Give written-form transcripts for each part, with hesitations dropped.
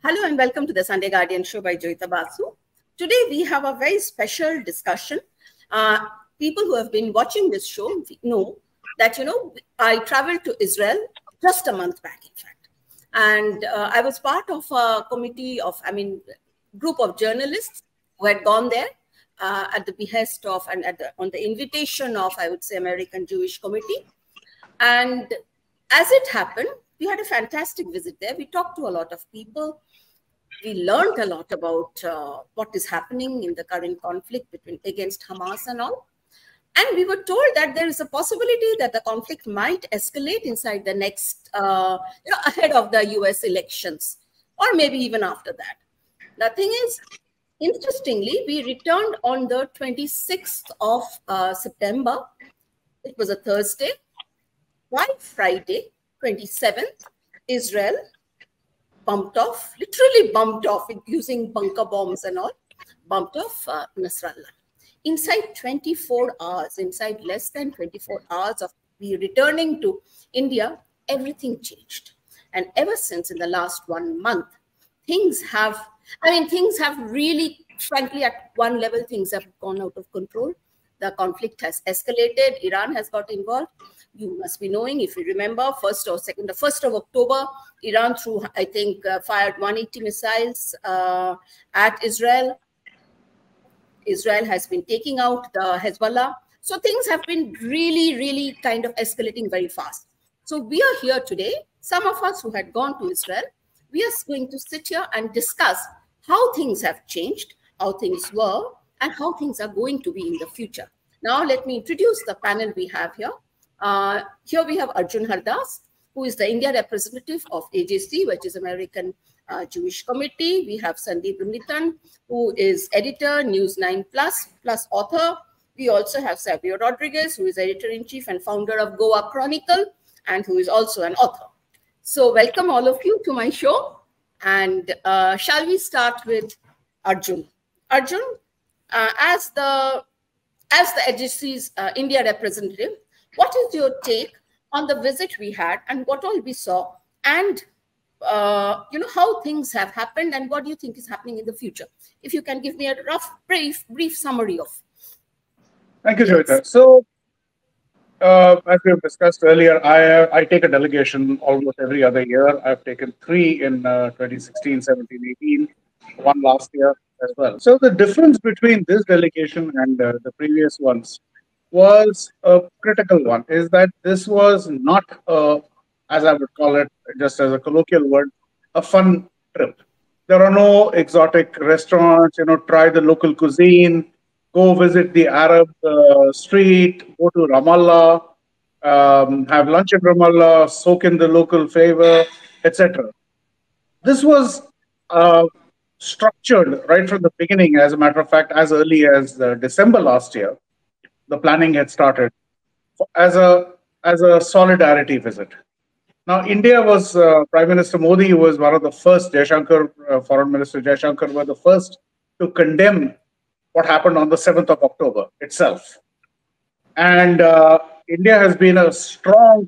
Hello and welcome to the Sunday Guardian show by Joyeeta Basu. Today we have a very special discussion. People who have been watching this show know that, I traveled to Israel just a month back, in fact. And I was part of a group of journalists who had gone there at the behest of and on the invitation of, I would say, American Jewish Committee. And as it happened, we had a fantastic visit there. We talked to a lot of people. We learned a lot about what is happening in the current conflict against Hamas and all. And we were told that there is a possibility that the conflict might escalate inside the next, ahead of the US elections, or maybe even after that. The thing is, interestingly, we returned on the 26th of September. It was a Thursday. By Friday, 27th, Israel literally bumped off using bunker bombs and all, bumped off Nasrallah. Inside 24 hours, inside less than 24 hours of we returning to India, everything changed. And ever since in the last 1 month, things have really, frankly, at one level, things have gone out of control. The conflict has escalated. Iran has got involved. You must be knowing, if you remember, the 1st of October, Iran fired 180 missiles at Israel. Israel has been taking out the Hezbollah. So things have been really, really kind of escalating very fast. So we are here today, some of us who had gone to Israel, we are going to sit here and discuss how things have changed, how things were, and how things are going to be in the future. Now, let me introduce the panel we have here. Here we have Arjun Hardas, who is the India representative of AJC, which is American Jewish Committee. We have Sandeep Runitan, who is editor, News 9 plus author. We also have Savio Rodriguez, who is editor-in-chief and founder of Goa Chronicle, and who is also an author. So welcome all of you to my show. And shall we start with Arjun? Arjun, as the AJC's India representative, what is your take on the visit we had and what all we saw, and how things have happened and what do you think is happening in the future? If you can give me a brief summary of. Thank you, Joyeeta. So, as we have discussed earlier, I take a delegation almost every other year. I've taken 3 in 2016, 17, 18, 1 last year as well. So the difference between this delegation and the previous ones was a critical one, is that this was not, as I would call it, just as a colloquial word, a fun trip. There are no exotic restaurants, try the local cuisine, go visit the Arab street, go to Ramallah, have lunch in Ramallah, soak in the local flavor, etc. This was structured right from the beginning. As a matter of fact, as early as December last year, the planning had started as a solidarity visit. Now, India was Prime Minister Modi was one of the first. Foreign Minister Jaishankar were the first to condemn what happened on the 7th of October itself. And India has been a strong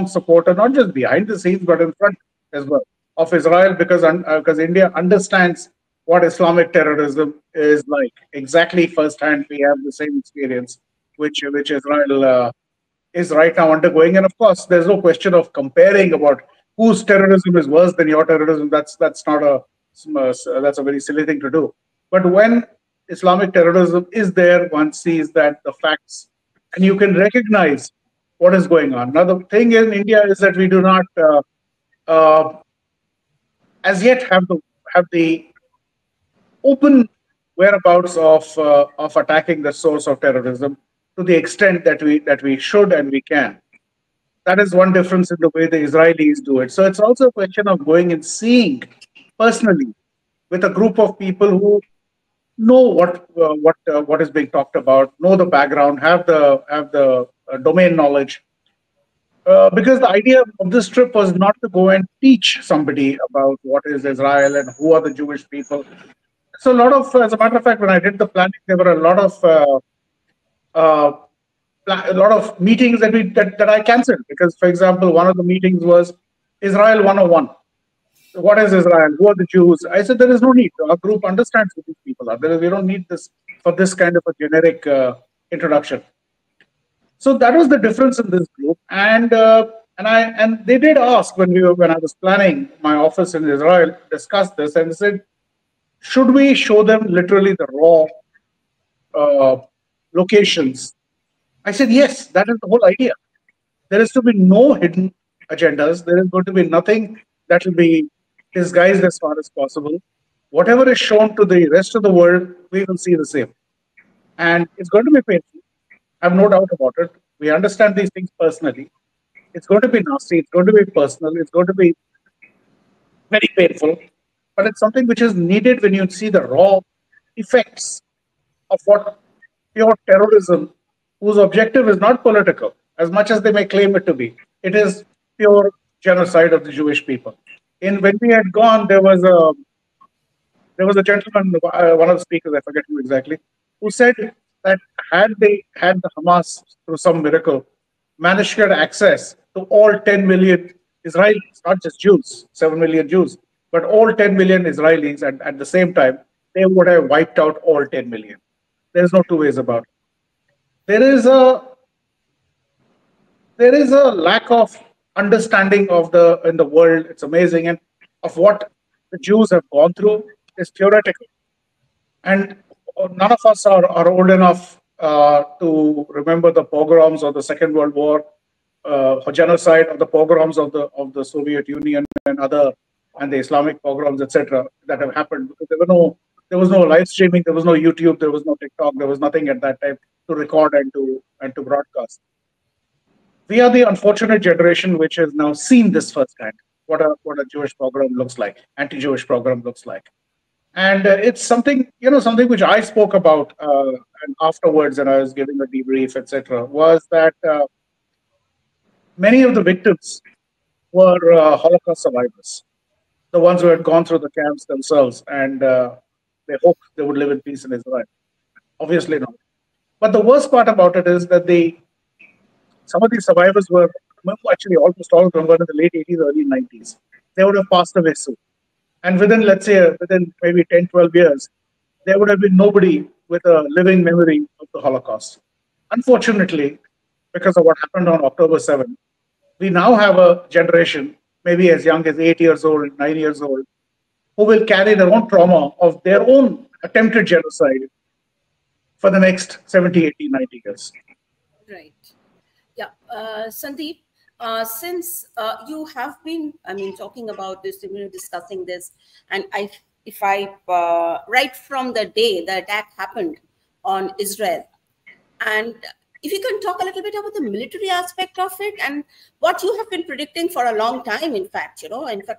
supporter, not just behind the scenes, but in front as well, of Israel, because India understands what Islamic terrorism is like. Exactly firsthand, we have the same experience which Israel is right now undergoing. And of course, there's no question of comparing about whose terrorism is worse than your terrorism. That's a very silly thing to do. But when Islamic terrorism is there, one sees that the facts, and you can recognize what is going on. Now, the thing in India is that we do not as yet have the open whereabouts of attacking the source of terrorism to the extent that we should and we can. That is one difference in the way the Israelis do it. So it's also a question of going and seeing personally with a group of people who know what is being talked about, know the background, have the domain knowledge. Because the idea of this trip was not to go and teach somebody about what is Israel and who are the Jewish people. So as a matter of fact, when I did the planning, there were a lot of meetings that I canceled because, for example, one of the meetings was Israel 101. What is Israel? Who are the Jews? I said, there is no need. Our group understands who these people are. We don't need this for this kind of a generic introduction. So that was the difference in this group. And they did ask when I was planning my office in Israel, discuss this, and they said, should we show them literally the raw uh, locations? I said, yes, that is the whole idea. There is to be no hidden agendas. There is going to be nothing that will be disguised as far as possible. Whatever is shown to the rest of the world, we will see the same. And it's going to be painful. I have no doubt about it. We understand these things personally. It's going to be nasty. It's going to be personal. It's going to be very painful. But it's something which is needed when you see the raw effects of what pure terrorism, whose objective is not political, as much as they may claim it to be. It is pure genocide of the Jewish people. In when we had gone, there was a gentleman, one of the speakers, I forget who exactly, who said that had the Hamas through some miracle managed to get access to all 10 million Israelis, not just Jews, 7 million Jews, but all 10 million Israelis, and at the same time, they would have wiped out all 10 million. There's no two ways about it. There is a lack of understanding of the in the world. It's amazing, and of what the Jews have gone through is theoretical. And none of us are old enough to remember the pogroms of the Second World War, genocide of the pogroms of the Soviet Union and the Islamic pogroms, etc., that have happened. Because there was no live streaming, there was no YouTube, there was no TikTok, there was nothing at that time to record and to broadcast. We are the unfortunate generation which has now seen this firsthand. What a Jewish pogrom looks like, anti-Jewish pogrom looks like. And it's something which I spoke about and afterwards, and I was giving a debrief, etc., was that many of the victims were Holocaust survivors, the ones who had gone through the camps themselves, and they hoped they would live in peace in Israel. Obviously not. But the worst part about it is that some of these survivors were, actually almost all of them were in the late 80s, early 90s. They would have passed away soon. And within maybe 10, 12 years, there would have been nobody with a living memory of the Holocaust. Unfortunately, because of what happened on October 7th, we now have a generation, maybe as young as 8 years old, 9 years old, who will carry their own trauma of their own attempted genocide for the next 70, 80, 90 years. Right. Yeah. Sandeep, since you have been, talking about this, discussing this, and if I, right from the day the attack happened on Israel, and if you can talk a little bit about the military aspect of it and what you have been predicting for a long time, in fact,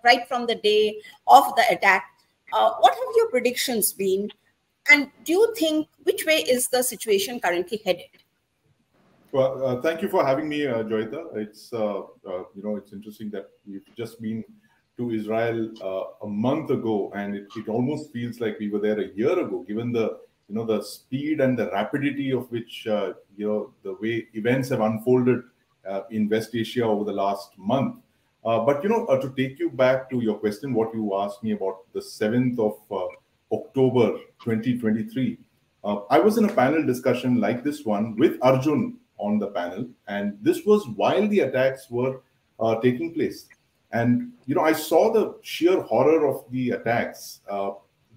right from the day of the attack, what have your predictions been? And do you think, which way is the situation currently headed? Well, thank you for having me, Joyeeta. It's it's interesting that we've just been to Israel a month ago, and it almost feels like we were there a year ago, given the speed and the rapidity of which the way events have unfolded in West Asia over the last month. But to take you back to your question, what you asked me about the 7th of October 2023, I was in a panel discussion like this one with Arjun on the panel, and this was while the attacks were taking place. And I saw the sheer horror of the attacks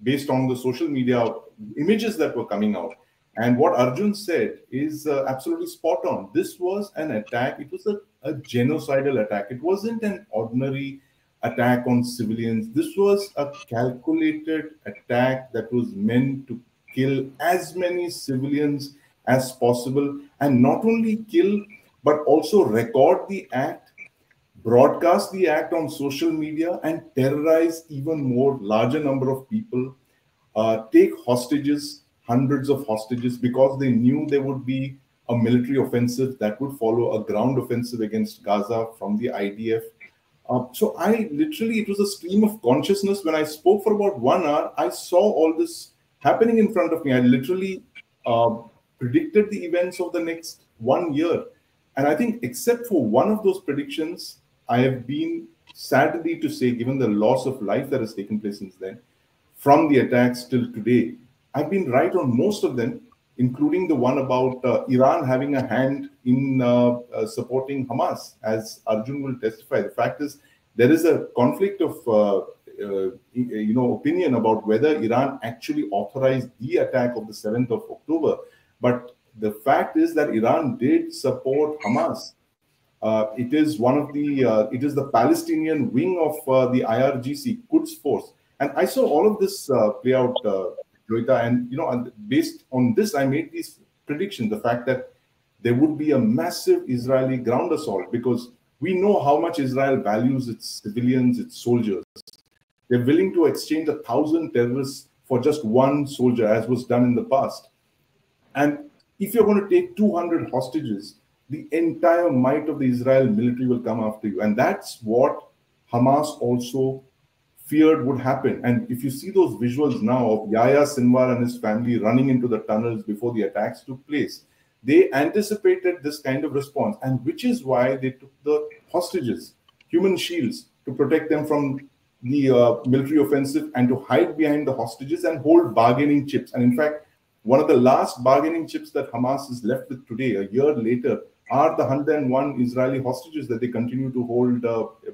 based on the social media images that were coming out. And what Arjun said is absolutely spot on. This was an attack. It was a genocidal attack. It wasn't an ordinary attack on civilians. This was a calculated attack that was meant to kill as many civilians as possible, and not only kill, but also record the act, broadcast the act on social media, and terrorize even more larger number of people, take hostages, hundreds of hostages, because they knew there would be a military offensive that would follow a ground offensive against Gaza from the IDF. So it was a stream of consciousness. When I spoke for about 1 hour, I saw all this happening in front of me. I literally predicted the events of the next 1 year. And I think except for one of those predictions, I have been sadly to say, given the loss of life that has taken place since then, from the attacks till today, I've been right on most of them, including the one about Iran having a hand in supporting Hamas, as Arjun will testify. The fact is, there is a conflict of opinion about whether Iran actually authorized the attack of the 7th of October. But the fact is that Iran did support Hamas. It is one of the it is the Palestinian wing of the IRGC Quds force, and I saw all of this play out, Joyeeta, and and based on this, I made these predictions. The fact that there would be a massive Israeli ground assault, because we know how much Israel values its civilians, its soldiers. They're willing to exchange 1,000 terrorists for just one soldier, as was done in the past. And if you're going to take 200 hostages, the entire might of the Israel military will come after you. And that's what Hamas also feared would happen. And if you see those visuals now of Yahya Sinwar and his family running into the tunnels before the attacks took place, they anticipated this kind of response, and which is why they took the hostages, human shields, to protect them from the military offensive and to hide behind the hostages and hold bargaining chips. And in fact, one of the last bargaining chips that Hamas is left with today, a year later, are the 101 Israeli hostages that they continue to hold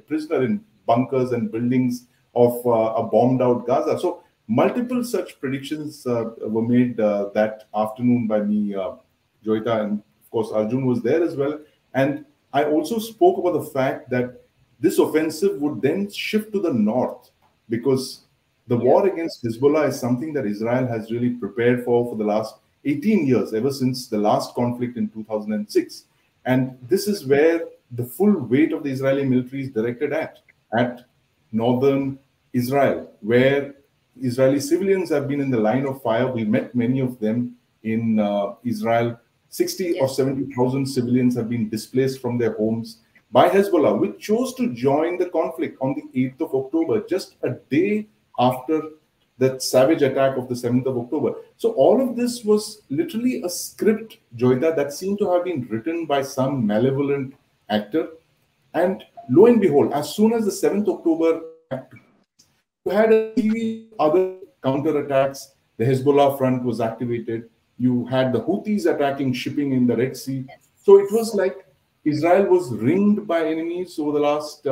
prisoner in bunkers and buildings of a bombed out Gaza. So multiple such predictions were made that afternoon by me, Joyeeta, and of course Arjun was there as well. And I also spoke about the fact that this offensive would then shift to the north, because the war against Hezbollah is something that Israel has really prepared for the last 18 years, ever since the last conflict in 2006. And this is where the full weight of the Israeli military is directed at northern Israel, where Israeli civilians have been in the line of fire. We met many of them in Israel. 60 or 70,000 civilians have been displaced from their homes by Hezbollah, which chose to join the conflict on the 8th of October, just a day after that savage attack of the 7th of October. So all of this was literally a script, Joyeeta, that seemed to have been written by some malevolent actor. And lo and behold, as soon as the 7th October attack, you had a series of other counterattacks. The Hezbollah front was activated. You had the Houthis attacking shipping in the Red Sea. So it was like Israel was ringed by enemies over the last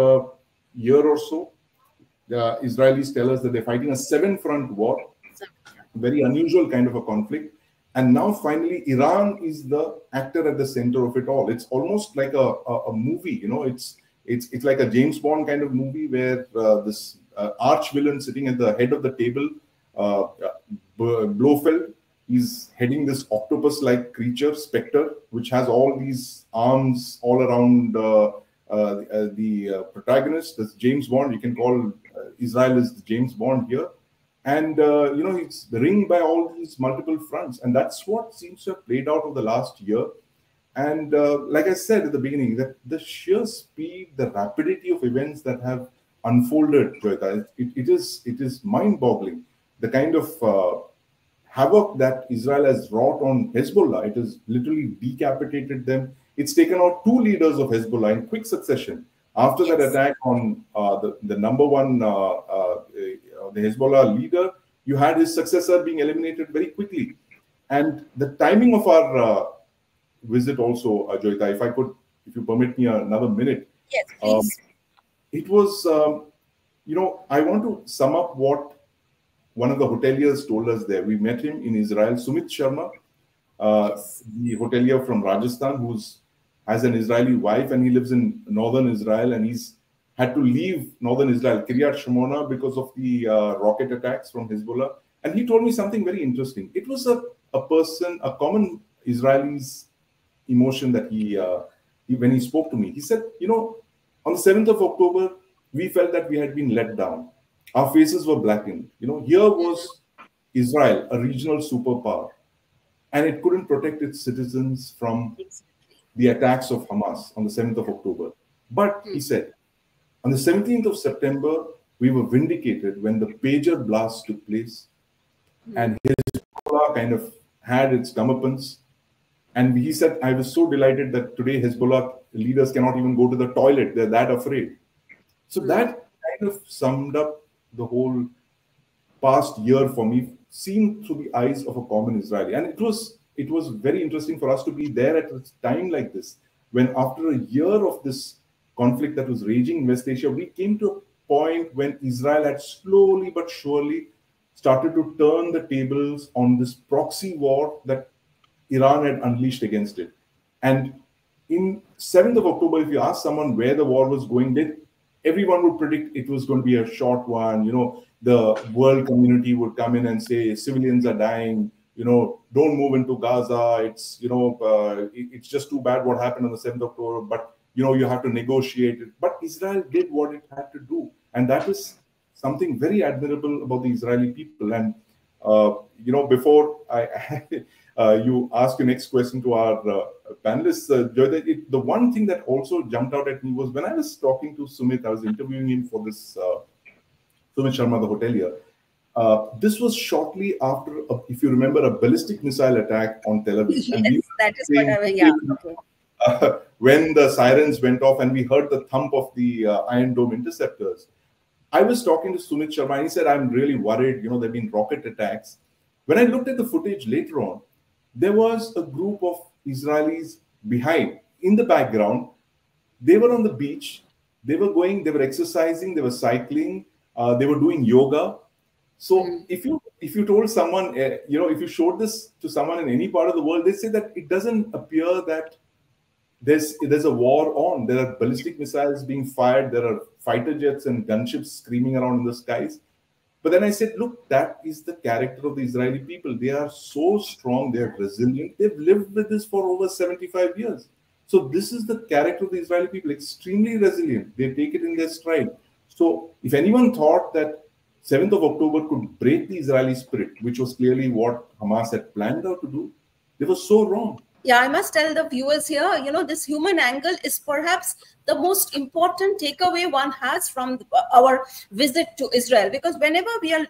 year or so. The Israelis tell us that they're fighting a 7-front war, very unusual kind of a conflict. And now finally, Iran is the actor at the center of it all. It's almost like a movie, it's like a James Bond kind of movie where this arch villain sitting at the head of the table, Blofeld, is heading this octopus-like creature, Spectre, which has all these arms all around the protagonist. That's James Bond. You can call Israel as the James Bond here. And, it's ringed by all these multiple fronts. And that's what seems to have played out over the last year. And like I said at the beginning, that the sheer speed, the rapidity of events that have unfolded, Joyeeta, it is mind-boggling. The kind of havoc that Israel has wrought on Hezbollah, it has literally decapitated them. It's taken out 2 leaders of Hezbollah in quick succession. After that attack on the number one, the Hezbollah leader, you had his successor being eliminated very quickly. And the timing of our visit also, Joyeeta, if you permit me another minute. Yes, please. It was, I want to sum up what one of the hoteliers told us there. We met him in Israel, Sumit Sharma, the hotelier from Rajasthan, has an Israeli wife, and he lives in northern Israel, and he's had to leave northern Israel, Kiryat Shmona, because of the rocket attacks from Hezbollah. And he told me something very interesting. It was a common Israeli's emotion that when he spoke to me. He said, on the 7th of October, we felt that we had been let down. Our faces were blackened. Here was Israel, a regional superpower, and it couldn't protect its citizens from the attacks of Hamas on the 7th of October. But he said, on the 17th of September, we were vindicated when the pager blast took place, and Hezbollah kind of had its comeuppance. And he said, I was so delighted that today Hezbollah leaders cannot even go to the toilet. They're that afraid. So that kind of summed up the whole past year for me, seen through the eyes of a common Israeli. And it was very interesting for us to be there at a time like this, when after a year of this conflict that was raging in West Asia, we came to a point when Israel had slowly but surely started to turn the tables on this proxy war that Iran had unleashed against it. And in 7th of October, if you ask someone where the war was going, everyone would predict it was going to be a short one. The world community would come in and say civilians are dying. Don't move into Gaza. It's just too bad what happened on the 7th of October. But you have to negotiate it. But Israel did what it had to do, and that is something very admirable about the Israeli people. And before I you ask your next question to our panelists, Joyeeta, the one thing that also jumped out at me was when I was talking to Sumit. I was interviewing him for this Sumit Sharma, the hotelier. This was shortly after, if you remember, a ballistic missile attack on Tel Aviv. Yes, And we that is what I was, yeah. Okay. When the sirens went off and we heard the thump of the Iron Dome interceptors, I was talking to Sumit Sharma and he said, I'm really worried. There have been rocket attacks. When I looked at the footage later on, there was a group of Israelis behind, in the background. They were on the beach. They were exercising, they were cycling, they were doing yoga. So if you told someone, if you showed this to someone in any part of the world, they say that it doesn't appear that there's a war on. There are ballistic missiles being fired. There are fighter jets and gunships screaming around in the skies. But then I said, look, that is the character of the Israeli people. They are so strong. They're resilient. They've lived with this for over 75 years. So this is the character of the Israeli people, extremely resilient. They take it in their stride. So if anyone thought that 7th of October could break the Israeli spirit, which was clearly what Hamas had planned out to do, they were so wrong. Yeah, I must tell the viewers here, this human angle is perhaps the most important takeaway one has from our visit to Israel. Because whenever we are,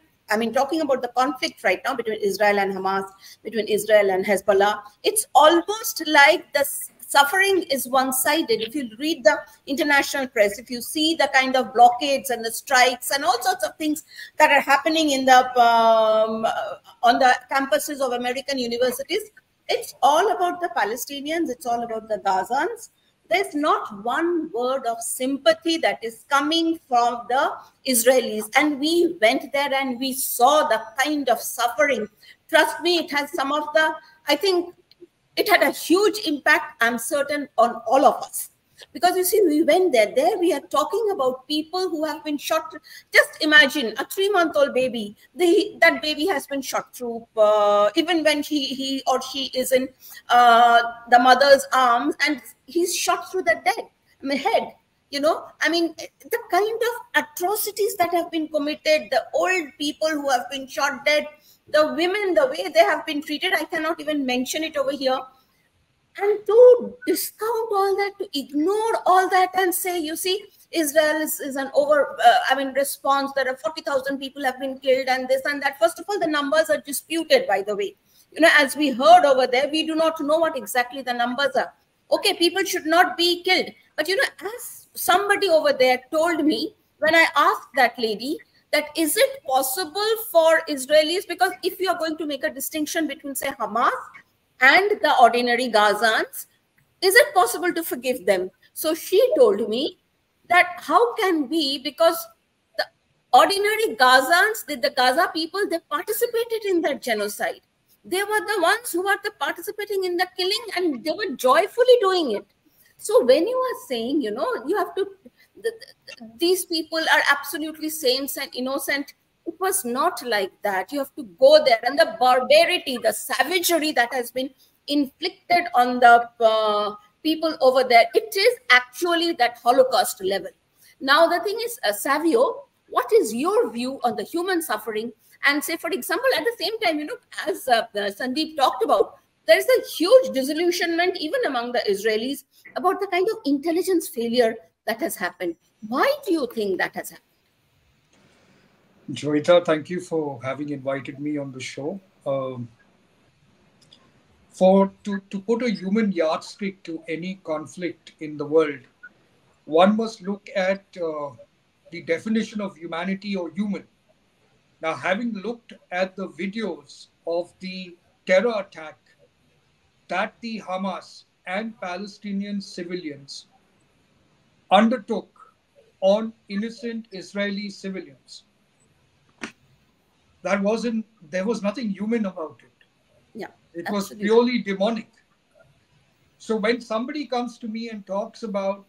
talking about the conflict right now between Israel and Hamas, between Israel and Hezbollah, it's almost like the suffering is one-sided. If you read the international press, if you see the kind of blockades and the strikes and all sorts of things that are happening in the on the campuses of American universities, it's all about the Palestinians. It's all about the Gazans. There's not one word of sympathy that is coming from the Israelis. And we went there and we saw the kind of suffering. Trust me, it has some of the, I think it had a huge impact, I'm certain, on all of us. Because you see, we went there we are talking about people who have been shot. Just imagine a 3-month-old baby. That baby has been shot through, even when he or she is in the mother's arms, and he's shot through the head. The kind of atrocities that have been committed, the old people who have been shot dead, the women, the way they have been treated, I cannot even mention it over here. And to discount all that, to ignore all that and say, you see, Israel is an response. There are 40,000 people have been killed and this and that. First of all, the numbers are disputed, by the way. As we heard over there, we do not know what exactly the numbers are. Okay, people should not be killed. But, as somebody over there told me, when I asked that lady, that is it possible for Israelis, because if you are going to make a distinction between, say, Hamas and the ordinary Gazans, is it possible to forgive them? So she told me that how can we, because the ordinary Gazans, the Gaza people, they participated in that genocide. They were the ones who were participating in the killing, and they were joyfully doing it. So when you are saying, you have to, these people are absolutely saints and innocent, it was not like that. You have to go there, and the barbarity, the savagery that has been inflicted on the people over there, it is actually that Holocaust level. Now, the thing is, Savio, what is your view on the human suffering? And say, for example, at the same time, as Sandeep talked about, there's a huge disillusionment even among the Israelis about the kind of intelligence failure that has happened. Why do you think that has happened? Joyeeta, thank you for having invited me on the show. To put a human yardstick to any conflict in the world, one must look at the definition of humanity or human. Now, having looked at the videos of the terror attack that the Hamas and Palestinian civilians undertook on innocent Israeli civilians, there was nothing human about it. Yeah, It was absolutely. purely demonic. So when somebody comes to me and talks about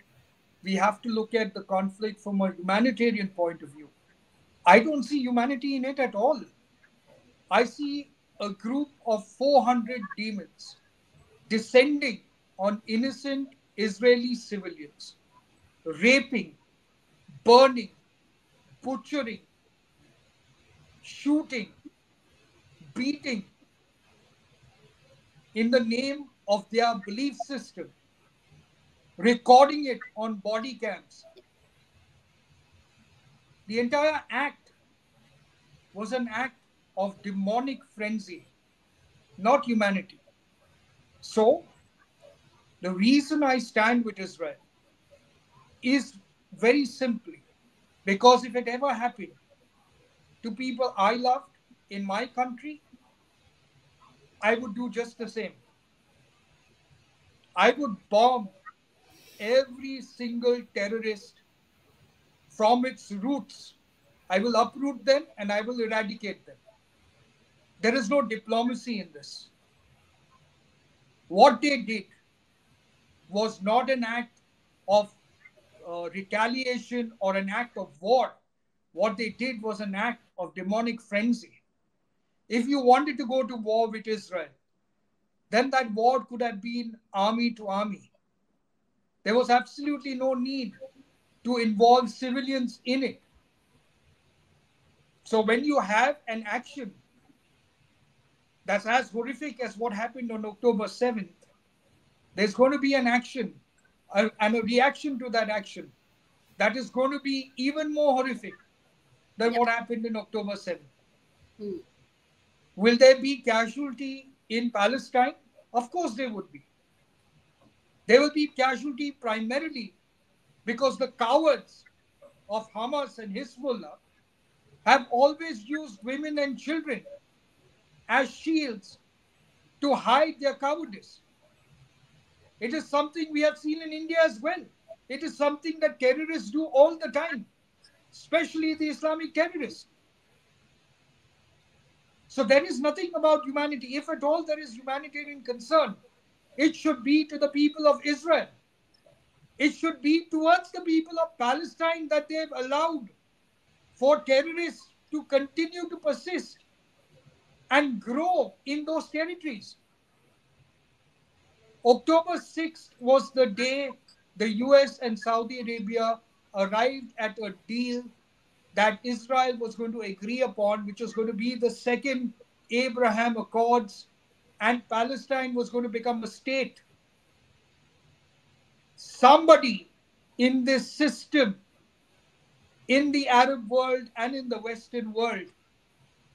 we have to look at the conflict from a humanitarian point of view, I don't see humanity in it at all. I see a group of 400 demons descending on innocent Israeli civilians, raping, burning, butchering, shooting, beating in the name of their belief system, recording it on body cams. The entire act was an act of demonic frenzy, not humanity. So, the reason I stand with Israel is very simply because if it ever happened to people I loved in my country, I would do just the same. I would bomb every single terrorist from its roots. I will uproot them and I will eradicate them. There is no diplomacy in this. What they did was not an act of retaliation or an act of war. What they did was an act of demonic frenzy. If you wanted to go to war with Israel, then that war could have been army to army. There was absolutely no need to involve civilians in it. So when you have an action that's as horrific as what happened on October 7th, there's going to be an action and a reaction to that action that is going to be even more horrific than what happened in October 7th. Will there be casualty in Palestine? Of course there would be. There will be casualty primarily because the cowards of Hamas and Hezbollah have always used women and children as shields to hide their cowardice. It is something we have seen in India as well. It is something that terrorists do all the time, especially the Islamic terrorists. So there is nothing about humanity. If at all there is humanitarian concern, it should be to the people of Israel. It should be towards the people of Palestine that they have allowed for terrorists to continue to persist and grow in those territories. October 6th was the day the US and Saudi Arabia arrived at a deal that Israel was going to agree upon, which was going to be the second Abraham Accords, and Palestine was going to become a state. Somebody in this system, in the Arab world and in the Western world,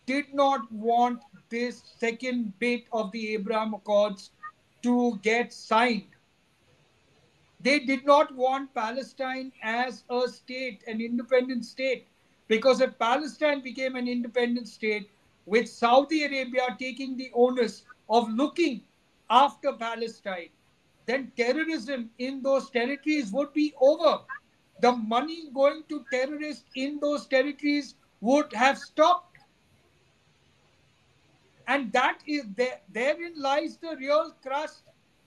did not want this second bit of the Abraham Accords to get signed. They did not want Palestine as a state, an independent state, because if Palestine became an independent state, with Saudi Arabia taking the onus of looking after Palestine, then terrorism in those territories would be over. The money going to terrorists in those territories would have stopped. And that is therein lies the real crust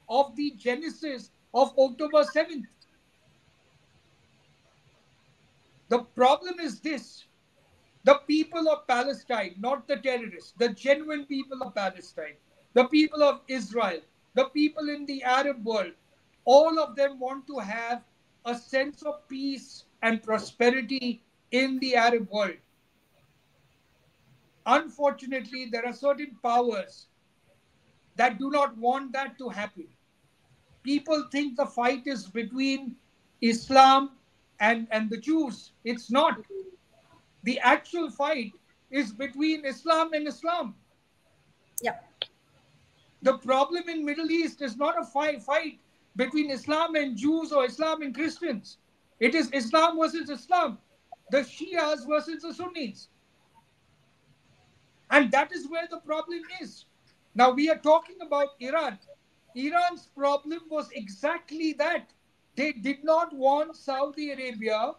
of the genesis of October 7th. The problem is this: the people of Palestine, not the terrorists, the genuine people of Palestine, the people of Israel, the people in the Arab world, all of them want to have a sense of peace and prosperity in the Arab world. Unfortunately, there are certain powers that do not want that to happen. People think the fight is between Islam and the Jews. It's not. The actual fight is between Islam and Islam. Yeah. The problem in Middle East is not a fight between Islam and Jews or Islam and Christians. It is Islam versus Islam. the Shias versus the Sunnis. And that is where the problem is. Now we are talking about Iran. Iran's problem was exactly that. They did not want Saudi Arabia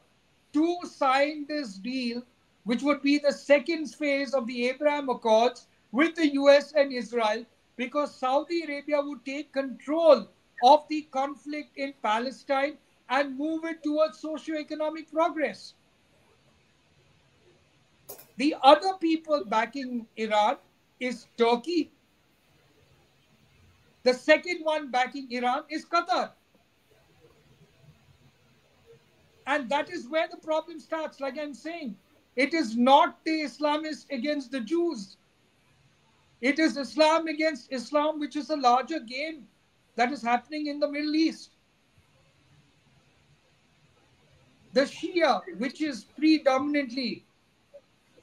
to sign this deal, which would be the second phase of the Abraham Accords with the US and Israel, because Saudi Arabia would take control of the conflict in Palestine and move it towards socio-economic progress. The other people backing Iran is Turkey. The second one backing Iran is Qatar. And that is where the problem starts. Like I'm saying, it is not the Islamists against the Jews. It is Islam against Islam, which is a larger game that is happening in the Middle East. The Shia, which is predominantly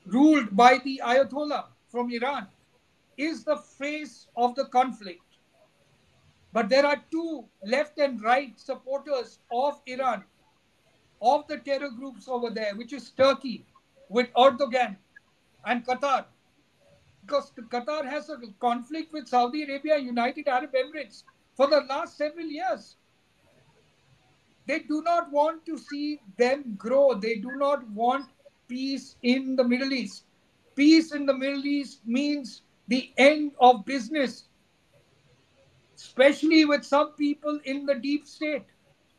ruled by the Ayatollah from Iran, is the face of the conflict. But there are two left and right supporters of Iran, of the terror groups over there, which is Turkey with Erdogan and Qatar. Because Qatar has a conflict with Saudi Arabia, United Arab Emirates for the last several years. They do not want to see them grow. They do not want peace in the Middle East. Peace in the Middle East means the end of business, especially with some people in the deep state.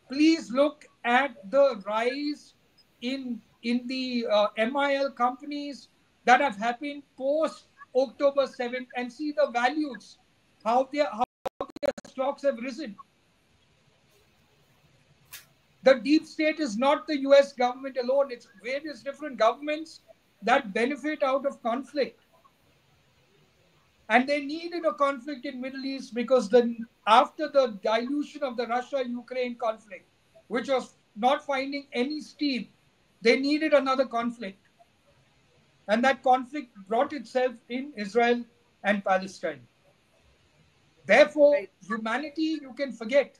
Please look at the rise in the MIL companies that have happened post October 7th and see the values, how their stocks have risen. The deep state is not the US government alone. It's various different governments that benefit out of conflict. And they needed a conflict in Middle East because after the dilution of the Russia-Ukraine conflict, which was not finding any steam, they needed another conflict. And that conflict brought itself in Israel and Palestine. Therefore, humanity, you can forget.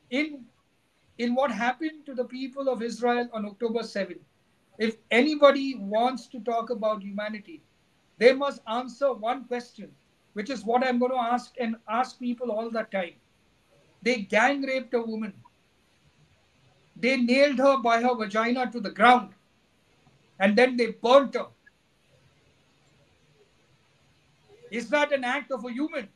In what happened to the people of Israel on October 7th, if anybody wants to talk about humanity, they must answer one question, which is what I'm going to ask people all the time. They gang raped a woman. They nailed her by her vagina to the ground. And then they burnt her. Is that an act of a human?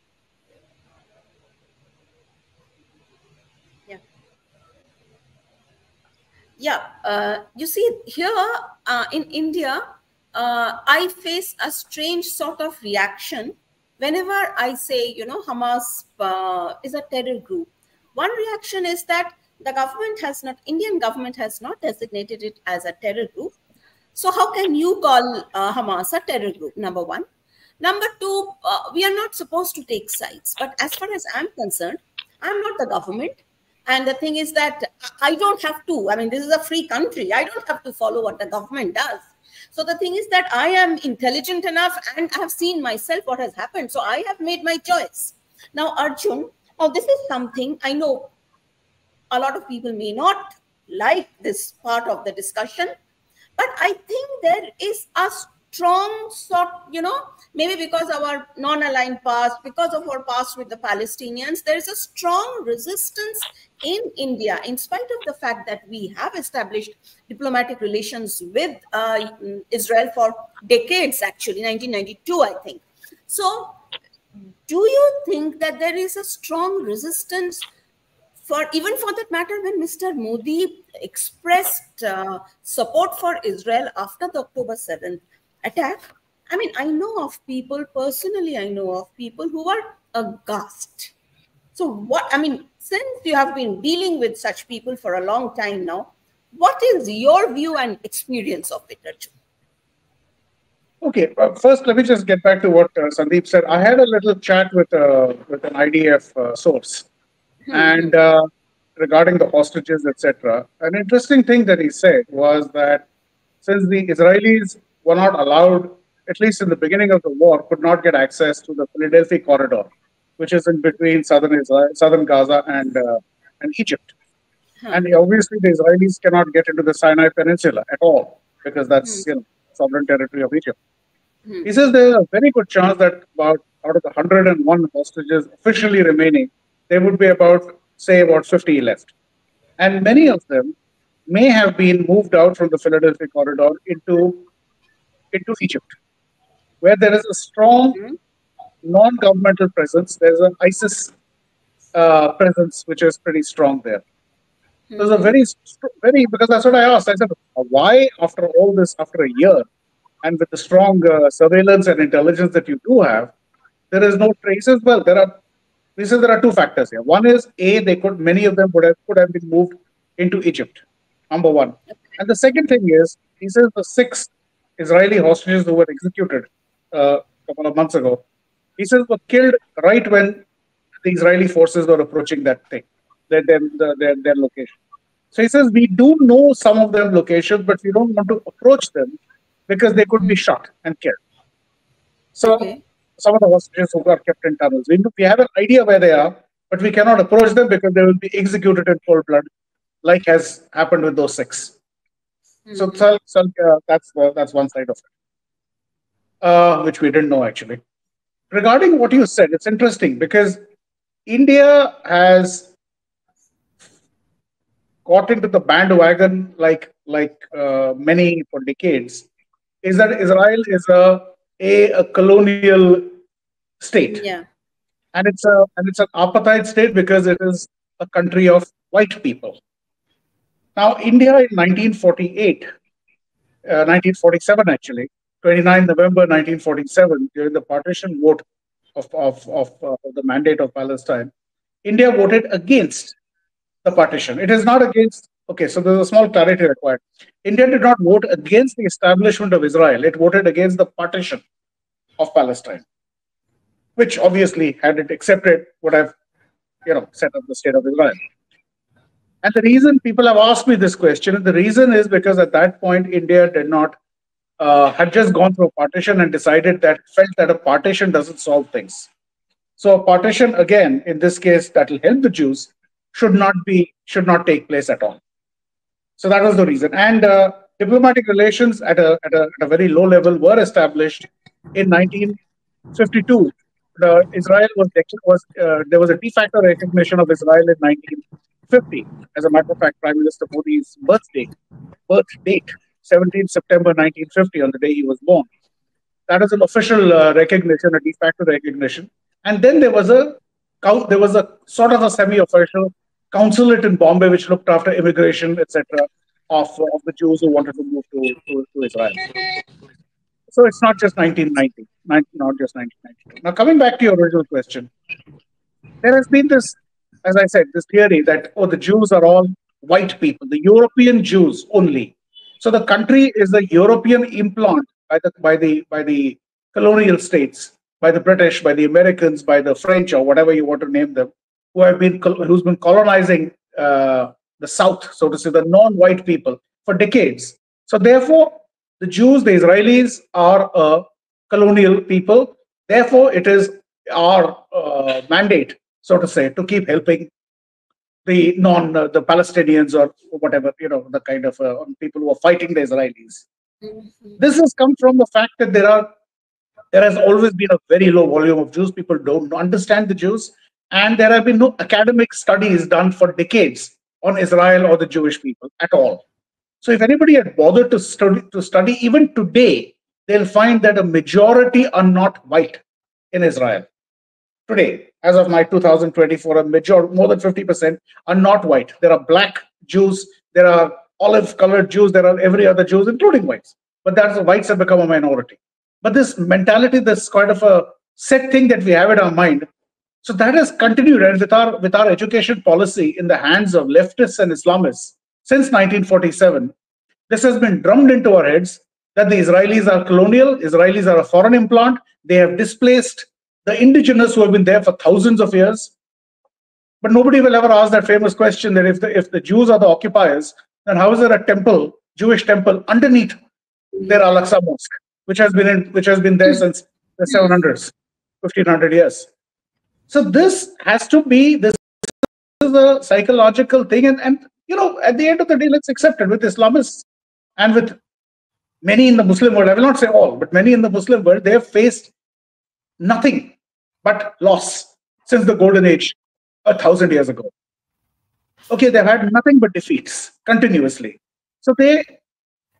Yeah, you see, here in India, I face a strange sort of reaction whenever I say, Hamas is a terror group. One reaction is that the government has not, Indian government has not designated it as a terror group. So how can you call Hamas a terror group, number one? Number two, we are not supposed to take sides. But as far as I'm concerned, I'm not the government. And the thing is that I don't have to. I mean, this is a free country. I don't have to follow what the government does. So the thing is that I am intelligent enough and I have seen myself what has happened. So I have made my choice. Now, Arjun, now this is something I know a lot of people may not like this part of the discussion, but I think there is a strong sort, maybe because of our non-aligned past, because of our past with the Palestinians, there is a strong resistance in India, in spite of the fact that we have established diplomatic relations with Israel for decades, actually, 1992, I think. So do you think that there is a strong resistance even for that matter, when Mr. Modi expressed support for Israel after the October 7th attack? I mean, I know of people, personally, I know of people who were aghast. So since you have been dealing with such people for a long time now, what is your view and experience of it, Arjun? Okay, first let me just get back to what Sandeep said. I had a little chat with an IDF source. And regarding the hostages, etc., an interesting thing that he said was that since the Israelis were not allowed, at least in the beginning of the war, could not get access to the Philadelphia corridor, which is in between southern Israel, southern Gaza and Egypt. And obviously, the Israelis cannot get into the Sinai Peninsula at all because that's sovereign territory of Egypt. He says there's a very good chance that about out of the 101 hostages officially remaining, there would be about 50 left. And many of them may have been moved out from the Philadelphia corridor into Egypt, where there is a strong non-governmental presence. There's an ISIS presence which is pretty strong there. There's a very, because that's what I asked. I said, why after all this, after a year, and with the strong surveillance and intelligence that you do have, there is no traces? Well, there are two factors here. One is many of them could have been moved into Egypt. Number one, and the second thing is, he says the 6 Israeli hostages who were executed a couple of months ago, he says were killed right when the Israeli forces were approaching that thing, their location. So he says we do know some of their locations, but we don't want to approach them because they could be shot and killed. So some of the hostages who are kept in tunnels, we have an idea where they are, but we cannot approach them because they will be executed in cold blood, like has happened with those 6. So that's one side of it, which we didn't know actually. Regarding what you said, it's interesting because India has got into the bandwagon like many for decades. Is that Israel is a colonial state, and it's an apartheid state because it is a country of white people. Now, India in 1947 actually, 29 November 1947, during the partition vote of the mandate of Palestine, India voted against the partition. It is not against. Okay, so there's a small clarity required. India did not vote against the establishment of Israel. It voted against the partition of Palestine, which obviously, had it accepted, would have, set up the state of Israel. And the reason people have asked me this question, the reason is because at that point, India had just gone through a partition and felt that a partition doesn't solve things. So a partition, again, in this case, that will help the Jews, should not take place at all. So that was the reason. And diplomatic relations at a very low level were established in 1952. Israel there was a de facto recognition of Israel in 1950. As a matter of fact, Prime Minister Modi's birth date, 17th September 1950, on the day he was born. That is an official recognition, a de facto recognition. And then there was a sort of a semi-official consulate in Bombay, which looked after immigration, etc., of the Jews who wanted to move to Israel. So it's not just 1990, not just 1992. Now, coming back to your original question, there has been this, as I said, this theory that, the Jews are all white people, the European Jews only. So the country is a European implant by the colonial states, by the British, by the Americans, by the French, or whatever you want to name them, who's been colonizing the South, so to say, the non-white people for decades. So therefore, the Jews, the Israelis, are a colonial people. Therefore, it is our mandate, so to say, to keep helping the Palestinians or whatever, the kind of people who are fighting the Israelis. This has come from the fact that there has always been a very low volume of Jews. People don't understand the Jews, and there have been no academic studies done for decades on Israel or the Jewish people at all. So if anybody had bothered to study even today, they'll find that a majority are not white in Israel. Today, as of my 2024, more than 50% are not white. There are black Jews, there are olive-colored Jews, there are every other Jews, including whites. But the whites have become a minority. But this mentality, this kind of a set thing that we have in our mind, so that has continued. And with our education policy in the hands of leftists and Islamists since 1947, this has been drummed into our heads that the Israelis are colonial, Israelis are a foreign implant. They have displaced the indigenous who have been there for thousands of years. But nobody will ever ask that famous question that if the Jews are the occupiers, then how is there a temple, Jewish temple, underneath their Al-Aqsa Mosque, which has been there since the 700s, 1500 years. So this is a psychological thing, and At the end of the day, let's accept it with Islamists and with many in the Muslim world. I will not say all, but many in the Muslim world, they have faced nothing but loss since the golden age 1,000 years ago. Okay, they've had nothing but defeats continuously. So they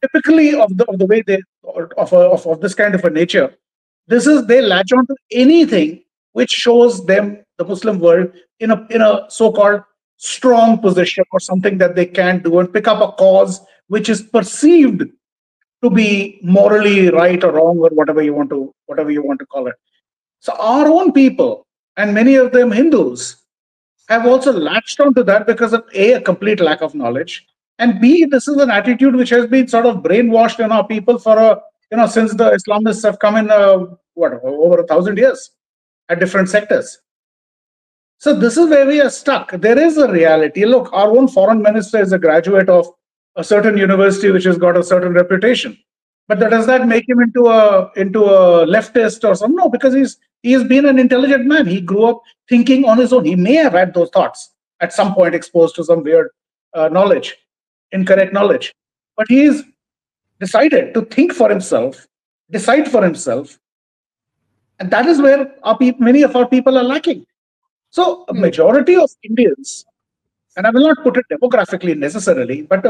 typically of the way they of this kind of a nature, this is they latch on to anything which shows them the Muslim world in a so-called strong position or something that they can do and pick up a cause which is perceived to be morally right or wrong or whatever you want to call it. So our own people and many of them Hindus have also latched onto that because of a complete lack of knowledge, and b, this is an attitude which has been sort of brainwashed in our people for since the Islamists have come in what over 1,000 years at different sectors. So this is where we are stuck. There is a reality. Look, our own foreign minister is a graduate of a certain university which has got a certain reputation. But does that make him into a leftist or something? No, because he has been an intelligent man. He grew up thinking on his own. He may have had those thoughts at some point, exposed to some weird knowledge, incorrect knowledge. But he's decided to think for himself, decide for himself, and that is where many of our people are lacking. So a majority of Indians, and I will not put it demographically necessarily, but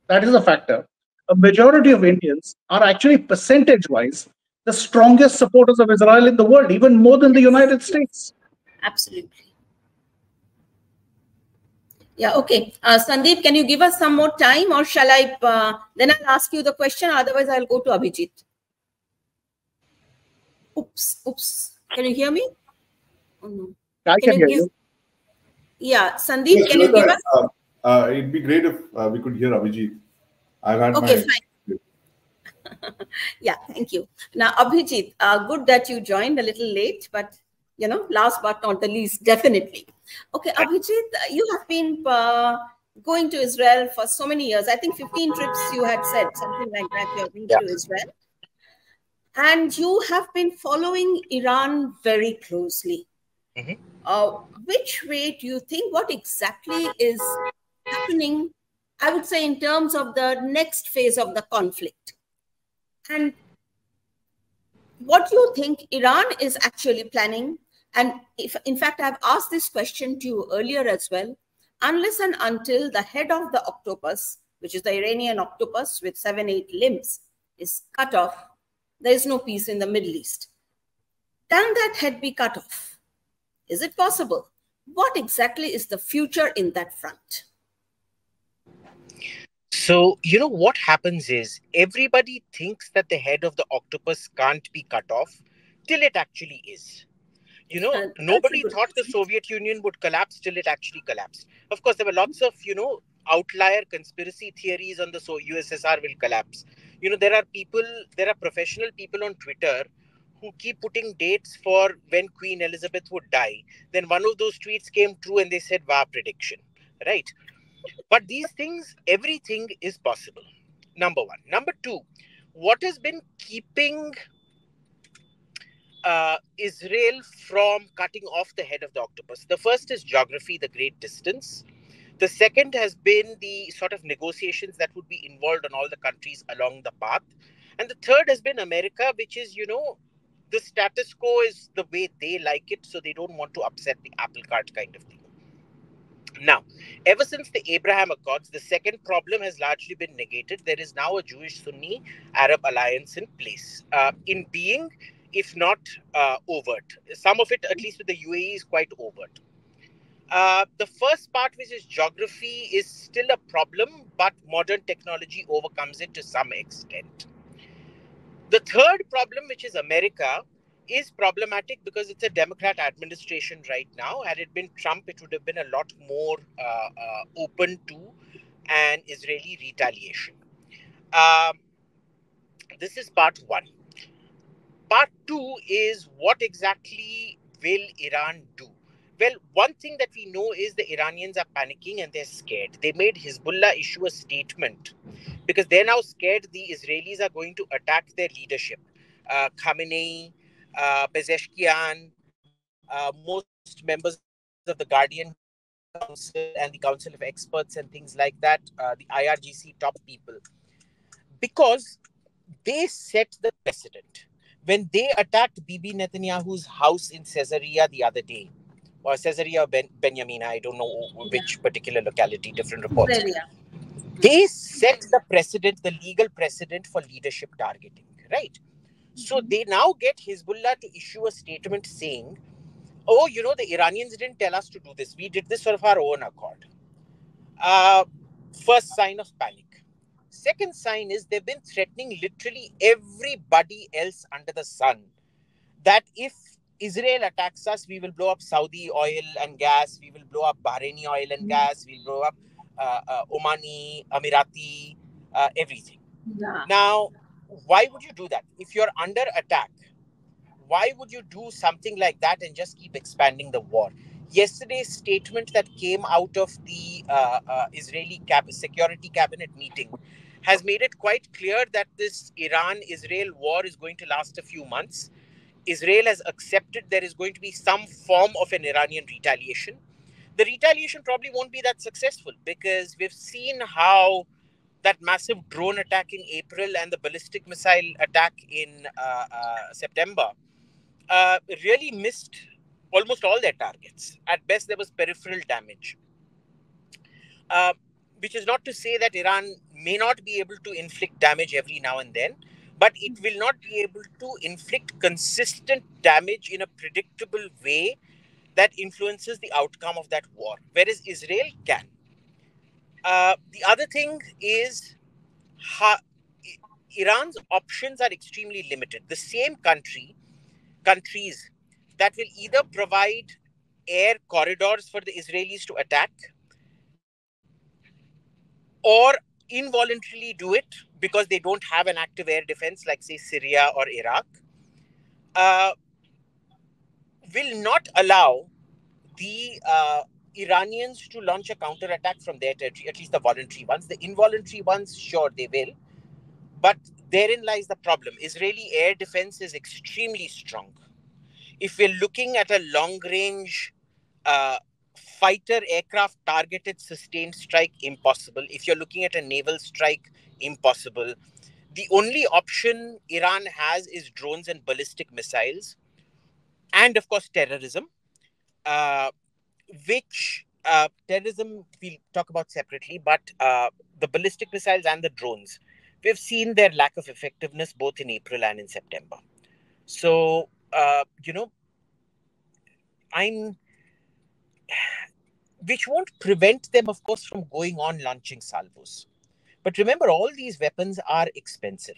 that is a factor. A majority of Indians are actually percentage-wise the strongest supporters of Israel in the world, even more than the United States. Absolutely. Yeah, okay. Sandeep, can you give us some more time, or shall I, then I'll ask you the question, otherwise I'll go to Abhijit. Oops. Can you hear me? Oh, no. I can hear you. Yeah, Sandeep, can you give us? It'd be great if we could hear Abhijit. I've had fine. Yeah, thank you. Now, Abhijit, good that you joined a little late, but last but not the least, definitely. Okay, Abhijit, you have been going to Israel for so many years. I think 15 trips you had said, something like that. You have been to Israel. And you have been following Iran very closely. Which way do you think, what exactly is happening, I would say, in terms of the next phase of the conflict? And what do you think Iran is actually planning? And if, in fact, I've asked this question to you earlier as well, unless and until the head of the octopus, which is the Iranian octopus with 7-8 limbs, is cut off, there is no peace in the Middle East. Can that head be cut off? Is it possible? What exactly is the future in that front? So, what happens is everybody thinks that the head of the octopus can't be cut off till it actually is. Nobody thought the Soviet Union would collapse till it actually collapsed. Of course, there were lots of, outlier conspiracy theories on the USSR will collapse. There are professional people on Twitter who keep putting dates for when Queen Elizabeth would die. Then one of those tweets came true and they said, wow, prediction, right? But these things, everything is possible. Number one. Number two, what has been keeping Israel from cutting off the head of the octopus? The first is geography, the great distance. The second has been the sort of negotiations that would be involved on all the countries along the path. And the third has been America, which is, the status quo is the way they like it, so they don't want to upset the apple cart kind of thing. Now, ever since the Abraham Accords, the second problem has largely been negated. There is now a Jewish-Sunni Arab alliance in place, in being, if not overt. Some of it, at least with the UAE, is quite overt. The first part, which is geography, is still a problem, but modern technology overcomes it to some extent. The third problem, which is America, is problematic because it's a Democrat administration right now. Had it been Trump, it would have been a lot more open to an Israeli retaliation. This is part one. Part two is what exactly will Iran do? Well, one thing that we know is the Iranians are panicking and they're scared. They made Hezbollah issue a statement because they're now scared the Israelis are going to attack their leadership. Khamenei, Pezeshkian, most members of the Guardian General, Council and the Council of Experts and things like that, the IRGC top people, because they set the precedent. When they attacked Bibi Netanyahu's house in Caesarea the other day, or Caesarea Benjamin, I don't know which particular locality, different reports. They set the precedent, the legal precedent for leadership targeting, right? So they now get Hezbollah to issue a statement saying, oh, you know, the Iranians didn't tell us to do this. We did this of our own accord. First sign of panic. Second sign is they've been threatening literally everybody else under the sun that if Israel attacks us, we will blow up Saudi oil and gas, we will blow up Bahraini oil and gas, we'll blow up Omani, Emirati, everything. Yeah. Now, why would you do that? If you're under attack, why would you do something like that and just keep expanding the war? Yesterday's statement that came out of the Israeli Security Cabinet meeting has made it quite clear that this Iran-Israel war is going to last a few months. Israel has accepted there is going to be some form of an Iranian retaliation. The retaliation probably won't be that successful because we've seen how that massive drone attack in April and the ballistic missile attack in September really missed almost all their targets. At best, there was peripheral damage. Which is not to say that Iran may not be able to inflict damage every now and then, but it will not be able to inflict consistent damage in a predictable way that influences the outcome of that war, whereas Israel can. The other thing is Iran's options are extremely limited. The same countries that will either provide air corridors for the Israelis to attack or involuntarily do it because they don't have an active air defense like, say, Syria or Iraq, will not allow the Iranians to launch a counterattack from their territory, at least the voluntary ones. The involuntary ones, sure, they will. But therein lies the problem. Israeli air defense is extremely strong. If we're looking at a long-range fighter aircraft targeted sustained strike, impossible. If you're looking at a naval strike, impossible. The only option Iran has is drones and ballistic missiles. And of course, terrorism, which terrorism we'll talk about separately, but the ballistic missiles and the drones, we've seen their lack of effectiveness both in April and in September. So, which won't prevent them, of course, from going on launching salvos. But remember, all these weapons are expensive.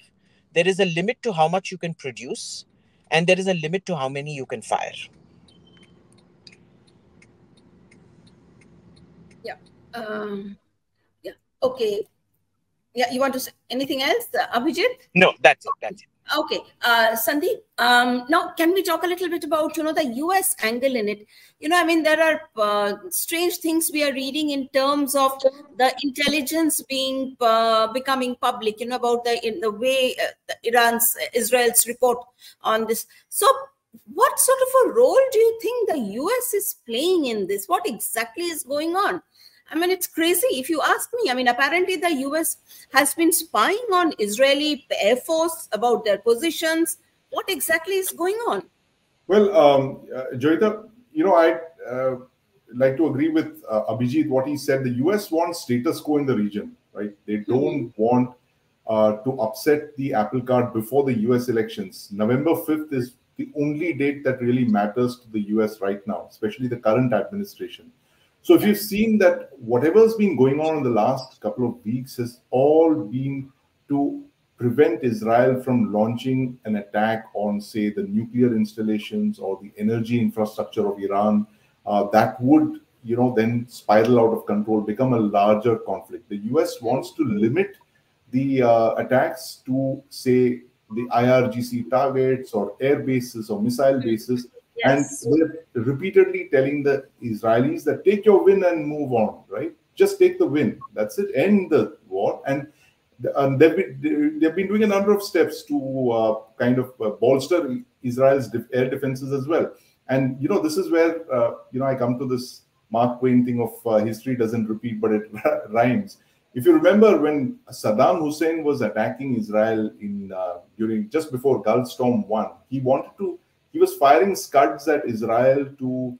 There is a limit to how much you can produce, and there is a limit to how many you can fire. Yeah. Yeah. Okay. Yeah. You want to say anything else, Abhijit? No, that's it. That's it. Okay, Sandeep, now can we talk a little bit about, the US angle in it? I mean, there are strange things we are reading in terms of the intelligence becoming public, about the way Israel's report on this. So what sort of a role do you think the US is playing in this? What exactly is going on? I mean, it's crazy if you ask me. I mean, apparently the US has been spying on Israeli Air Force about their positions. What exactly is going on? Well, Joyeeta, I'd like to agree with Abhijit, what he said. The US wants status quo in the region, right? They don't want to upset the apple cart before the US elections. November 5th is the only date that really matters to the US right now, especially the current administration. So if you've seen that whatever's been going on in the last couple of weeks has all been to prevent Israel from launching an attack on, say, the nuclear installations or the energy infrastructure of Iran, that would, then spiral out of control, become a larger conflict. The US wants to limit the attacks to, say, the IRGC targets or air bases or missile bases. Yes. And they're repeatedly telling the Israelis that take your win and move on, right? Just take the win. That's it. End the war. And they've been doing a number of steps to kind of bolster Israel's air defenses as well. And, this is where, I come to this Mark Twain thing of history doesn't repeat, but it rhymes. If you remember when Saddam Hussein was attacking Israel in during just before Gulf Storm 1, he was firing scuds at Israel to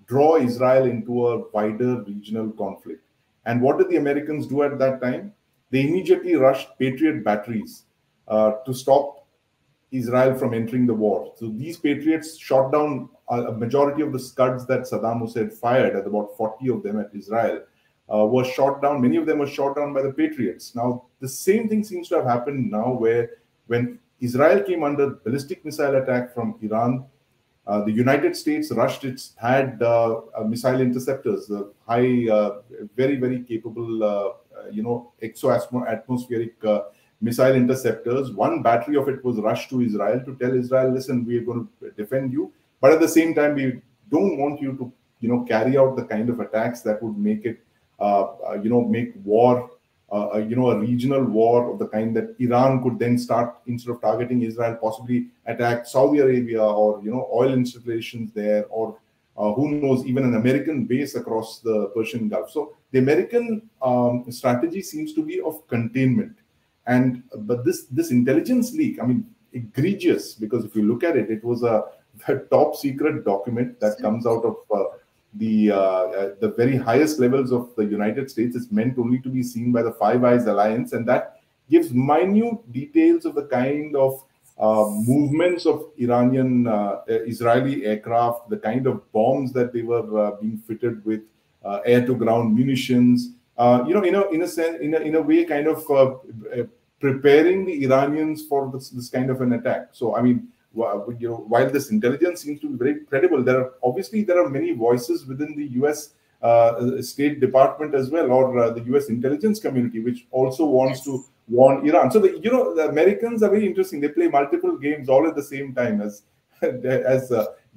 draw Israel into a wider regional conflict. And what did the Americans do at that time? They immediately rushed Patriot batteries to stop Israel from entering the war. So these Patriots shot down a majority of the scuds that Saddam Hussein fired, at about 40 of them at Israel, were shot down. Many of them were shot down by the Patriots. Now, the same thing seems to have happened now, where when Israel came under ballistic missile attack from Iran, the United States rushed had missile interceptors, high, very, very capable, exo-atmospheric missile interceptors. One battery of it was rushed to Israel to tell Israel, listen, we are going to defend you, but at the same time, we don't want you to, carry out the kind of attacks that would make it, make war, a regional war of the kind that Iran could then start, instead of targeting Israel, possibly attack Saudi Arabia or, oil installations there, or who knows, even an American base across the Persian Gulf. So the American strategy seems to be of containment. But this intelligence leak, I mean, egregious, because if you look at it, it was a top secret document that comes out of the very highest levels of the United States. Is meant only to be seen by the Five Eyes Alliance, and that gives minute details of the kind of movements of Iranian Israeli aircraft, the kind of bombs that they were being fitted with, air-to-ground munitions. In a way, kind of preparing the Iranians for this kind of an attack. So, I mean, while this intelligence seems to be very credible, there are many voices within the U.S. State Department as well, or the U.S. intelligence community, which also wants to warn Iran. So the Americans are very interesting. They play multiple games all at the same time. As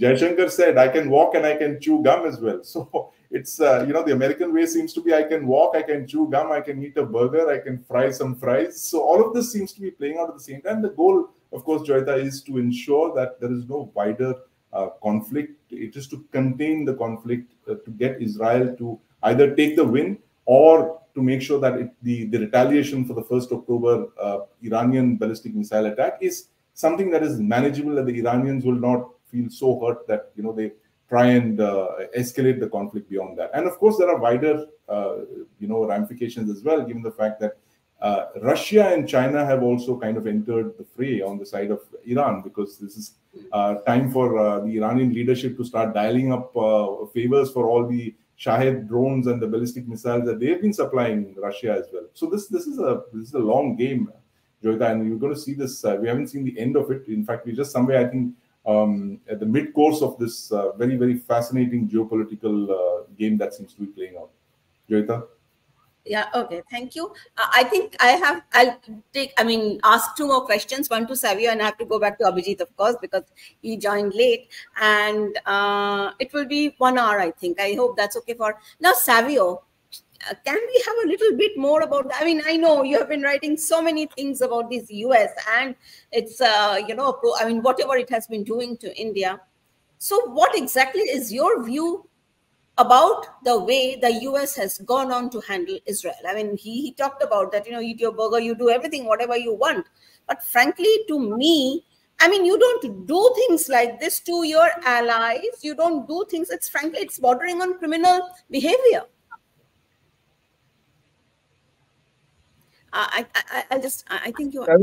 Jaishankar said, I can walk and I can chew gum as well. So it's the American way seems to be, I can walk, I can chew gum, I can eat a burger, I can fry some fries. So all of this seems to be playing out at the same time. The goal, of course, Joyeeta, is to ensure that there is no wider conflict. It is to contain the conflict, to get Israel to either take the win or to make sure that the retaliation for the 1st October Iranian ballistic missile attack is something that is manageable, that the Iranians will not feel so hurt that they try and escalate the conflict beyond that. And of course, there are wider ramifications as well, given the fact that Russia and China have also kind of entered the fray on the side of Iran, because this is time for the Iranian leadership to start dialing up favors for all the Shahed drones and the ballistic missiles that they've been supplying Russia as well. So this is a long game, Joyeeta, and you're going to see this. We haven't seen the end of it. In fact, we're just somewhere, I think, at the mid-course of this very, very fascinating geopolitical game that seems to be playing out. Joyeeta? Yeah, okay, thank you. I think I'll ask two more questions, one to Savio, and I have to go back to Abhijit, of course, because he joined late, and it will be 1 hour, I think. I hope that's okay for now. Savio, can we have a little bit more about that? I mean, I know you have been writing so many things about this US, and it's whatever it has been doing to India. So what exactly is your view about the way the US has gone on to handle Israel? I mean, he talked about that, eat your burger, you do everything, whatever you want. But frankly, to me, I mean, you don't do things like this to your allies. You don't do things. It's bordering on criminal behavior. I think you are.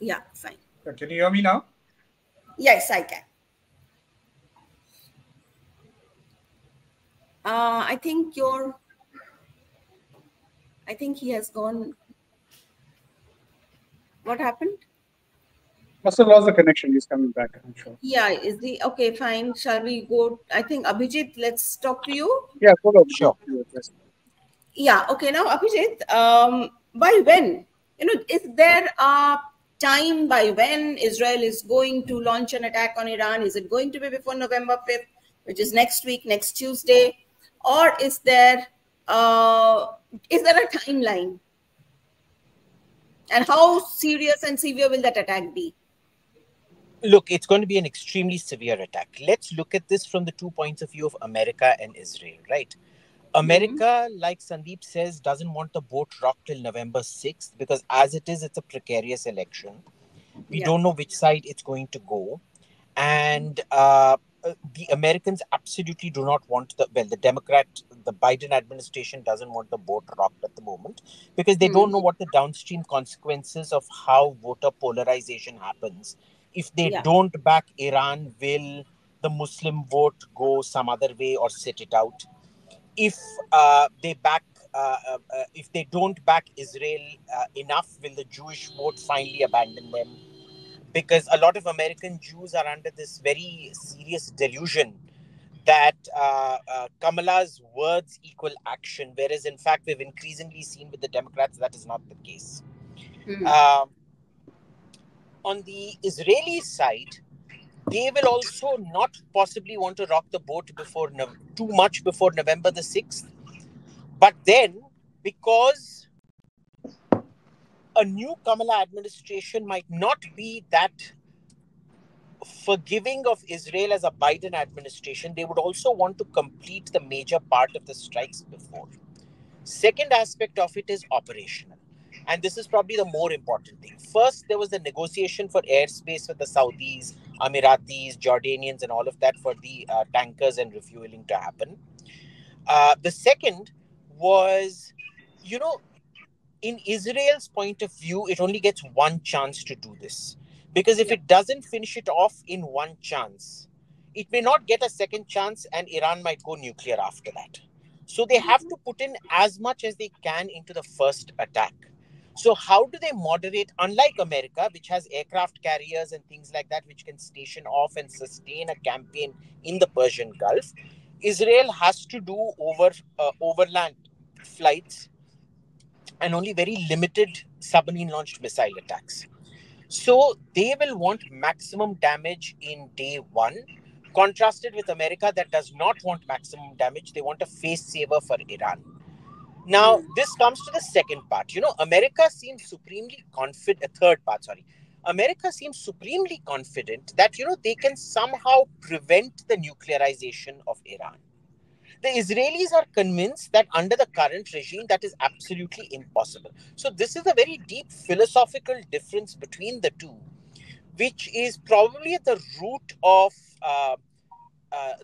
Yeah, fine. Can you hear me now? Yes, I can. I think he has gone. What happened? Must have lost the connection. He's coming back, I'm sure. Yeah, okay, fine. Shall we go? I think Abhijit, let's talk to you. Yeah, follow. Sure. Yeah, okay. Now, Abhijit, by when? Is there a time by when Israel is going to launch an attack on Iran? Is it going to be before November 5th, which is next week, next Tuesday? Or is there a timeline? And how serious and severe will that attack be? Look, it's going to be an extremely severe attack. Let's look at this from the 2 points of view of America and Israel, right? Mm-hmm. America, like Sandeep says, doesn't want the boat rocked till November 6th because, as it is, it's a precarious election. We Yeah. don't know which side it's going to go. And the Americans absolutely do not want the Biden administration doesn't want the boat rocked at the moment because they don't know Mm-hmm. what the downstream consequences of how voter polarization happens. If they Yeah. don't back Iran, will the Muslim vote go some other way or sit it out? If they back if they don't back Israel enough, will the Jewish vote finally abandon them? Because a lot of American Jews are under this very serious delusion that Kamala's words equal action, whereas in fact we've increasingly seen with the Democrats that is not the case. Mm-hmm. Uh, on the Israeli side, they will also not possibly want to rock the boat too much before November the 6th. But then, because a new Kamala administration might not be that forgiving of Israel as a Biden administration, they would also want to complete the major part of the strikes before. Second aspect of it is operational. And this is probably the more important thing. First, there was the negotiation for airspace with the Saudis, Emiratis, Jordanians, and all of that for the tankers and refueling to happen. The second was, you know, in Israel's point of view, it only gets one chance to do this. Because if Yeah. it doesn't finish it off in one chance, it may not get a second chance and Iran might go nuclear after that. So they have to put in as much as they can into the first attack. So, how do they moderate? Unlike America, which has aircraft carriers and things like that, which can station off and sustain a campaign in the Persian Gulf, Israel has to do overland flights and only very limited submarine launched missile attacks. So they will want maximum damage in day one, contrasted with America that does not want maximum damage. They want a face saver for Iran. Now, Mm. this comes to the second part. America seems supremely confident, third part, sorry. America seems supremely confident that, they can somehow prevent the nuclearization of Iran. The Israelis are convinced that under the current regime, that is absolutely impossible. So, this is a very deep philosophical difference between the two, which is probably at the root of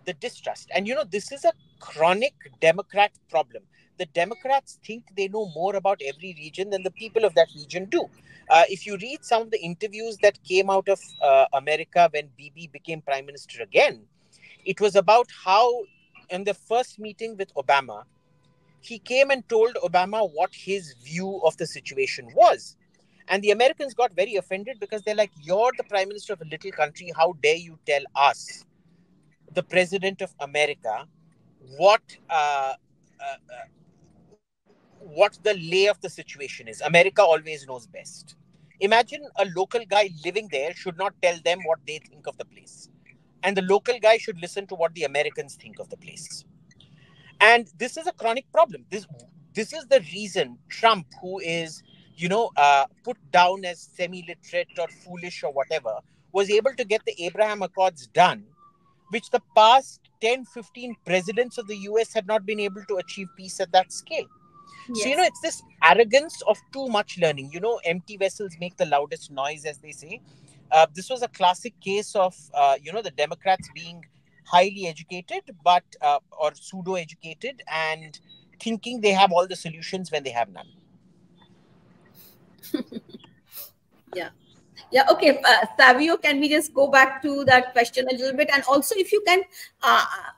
the distrust. And, this is a chronic Democrat problem. The Democrats think they know more about every region than the people of that region do. If you read some of the interviews that came out of America when Bibi became prime minister again, it was about how, in the first meeting with Obama, he came and told Obama what his view of the situation was. And the Americans got very offended because they're like, you're the prime minister of a little country. How dare you tell us, the president of America, what what the lay of the situation is? America always knows best. Imagine a local guy living there should not tell them what they think of the place. And the local guy should listen to what the Americans think of the place. And this is a chronic problem. This is the reason Trump, who is put down as semi-literate or foolish or whatever, was able to get the Abraham Accords done, which the past 10-15 presidents of the US had not been able to achieve peace at that scale. So, Yes. it's this arrogance of too much learning. Empty vessels make the loudest noise, as they say. This was a classic case of, the Democrats being highly educated, but or pseudo educated, and thinking they have all the solutions when they have none. Yeah. Yeah, okay. Savio, can we just go back to that question a little bit? And also, if you can,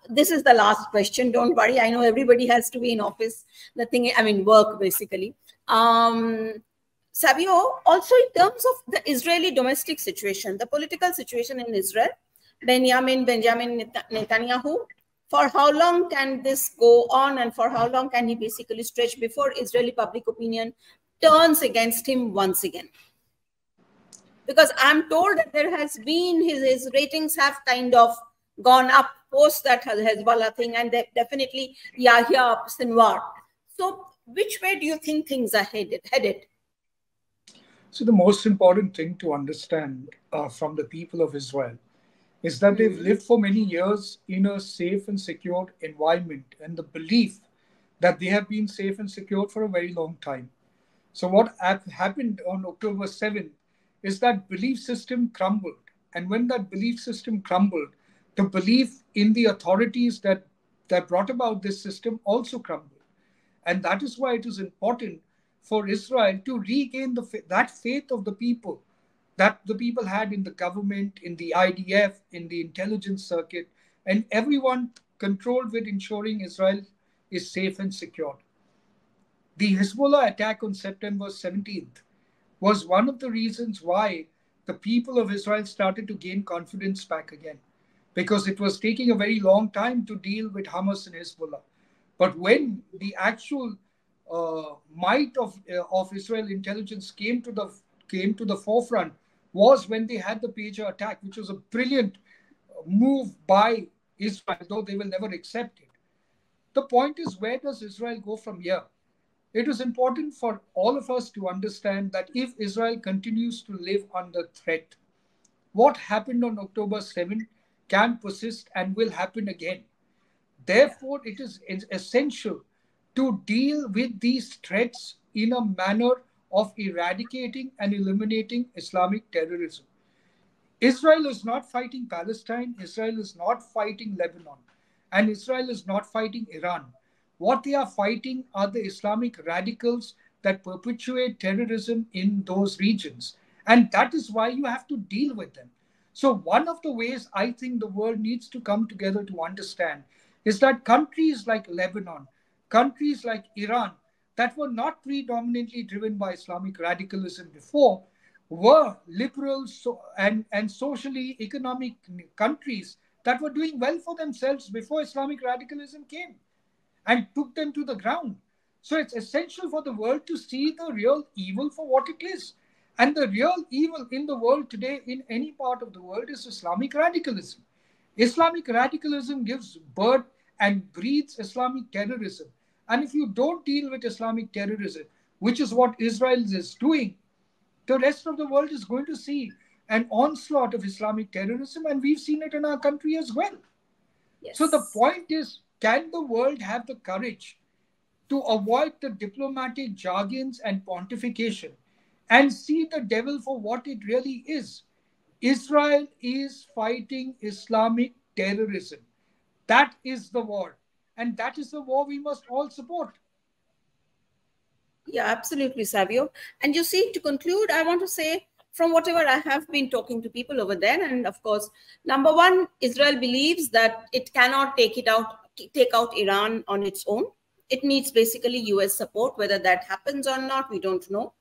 this is the last question. Don't worry. I know everybody has to be in office. The thing, I mean, work basically. Savio, also in terms of the Israeli domestic situation, the political situation in Israel, Benjamin Netanyahu, for how long can this go on, and for how long can he basically stretch before Israeli public opinion turns against him once again? Because I'm told that there has been his ratings have kind of gone up post that Hezbollah thing, and definitely Yahya Sinwar. So which way do you think things are headed? So the most important thing to understand from the people of Israel is that they've lived for many years in a safe and secure environment, and the belief that they have been safe and secure for a very long time. So what happened on October 7th is that belief system crumbled. And when that belief system crumbled, the belief in the authorities that brought about this system also crumbled. And that is why it is important for Israel to regain that faith of the people that the people had in the government, in the IDF, in the intelligence circuit, and everyone controlled with ensuring Israel is safe and secure. The Hezbollah attack on September 17th was one of the reasons why the people of Israel started to gain confidence back again, because it was taking a very long time to deal with Hamas and Hezbollah. But when the actual might of Israel intelligence came to the forefront was when they had the pager attack, which was a brilliant move by Israel, though they will never accept it. The point is, where does Israel go from here? It is important for all of us to understand that if Israel continues to live under threat, what happened on October 7 can persist and will happen again. Therefore, it is essential to deal with these threats in a manner of eradicating and eliminating Islamic terrorism. Israel is not fighting Palestine, Israel is not fighting Lebanon, and Israel is not fighting Iran. What they are fighting are the Islamic radicals that perpetuate terrorism in those regions. And that is why you have to deal with them. So one of the ways I think the world needs to come together to understand is that countries like Lebanon, countries like Iran, that were not predominantly driven by Islamic radicalism before, were liberal and socially economic countries that were doing well for themselves before Islamic radicalism came and took them to the ground. So it's essential for the world to see the real evil for what it is. And the real evil in the world today, in any part of the world, is Islamic radicalism. Islamic radicalism gives birth and breeds Islamic terrorism. And if you don't deal with Islamic terrorism, which is what Israel is doing, the rest of the world is going to see an onslaught of Islamic terrorism, and we've seen it in our country as well. Yes. So the point is, can the world have the courage to avoid the diplomatic jargons and pontification and see the devil for what it really is? Israel is fighting Islamic terrorism. That is the war. And that is the war we must all support. Yeah, absolutely, Savio. And you see, to conclude, I want to say, from whatever I have been talking to people over there, and of course, number one, Israel believes that it cannot take out Iran on its own. It needs basically US support. Whether that happens or not, we don't know.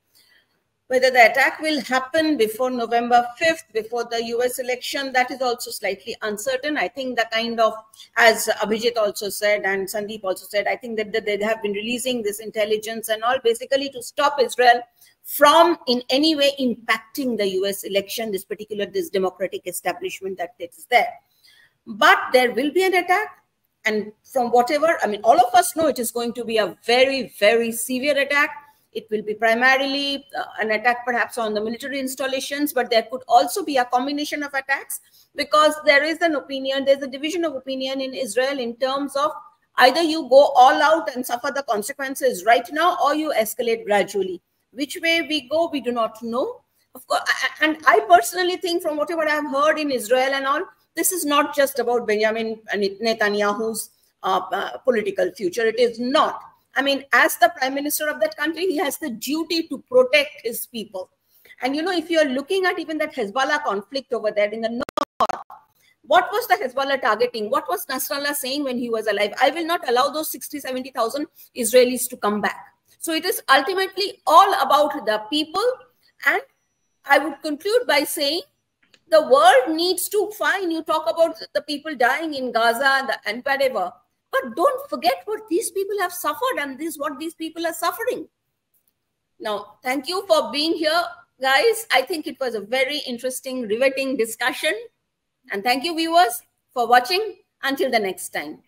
Whether the attack will happen before November 5th, before the US election, that is also slightly uncertain. I think the kind of, as Abhijit also said and Sandeep also said, I think that they have been releasing this intelligence and all basically to stop Israel from in any way impacting the US election, this democratic establishment that is there. But there will be an attack. And from whatever, I mean, all of us know it is going to be a very, very severe attack. It will be primarily an attack perhaps on the military installations, but there could also be a combination of attacks because there is an opinion, there's a division of opinion in Israel in terms of either you go all out and suffer the consequences right now or you escalate gradually. Which way we go, we do not know. Of course, and I personally think from whatever I have heard in Israel and all, this is not just about Benjamin Netanyahu's political future. It is not. I mean, as the prime minister of that country, he has the duty to protect his people. And, you know, if you're looking at even that Hezbollah conflict over there in the north, what was the Hezbollah targeting? What was Nasrallah saying when he was alive? I will not allow those 60, 70,000 Israelis to come back. So it is ultimately all about the people. And I would conclude by saying the world needs to find, you talk about the people dying in Gaza and whatever. But don't forget what these people have suffered, and this is what these people are suffering. Now, thank you for being here, guys. I think it was a very interesting, riveting discussion. And thank you, viewers, for watching. Until the next time.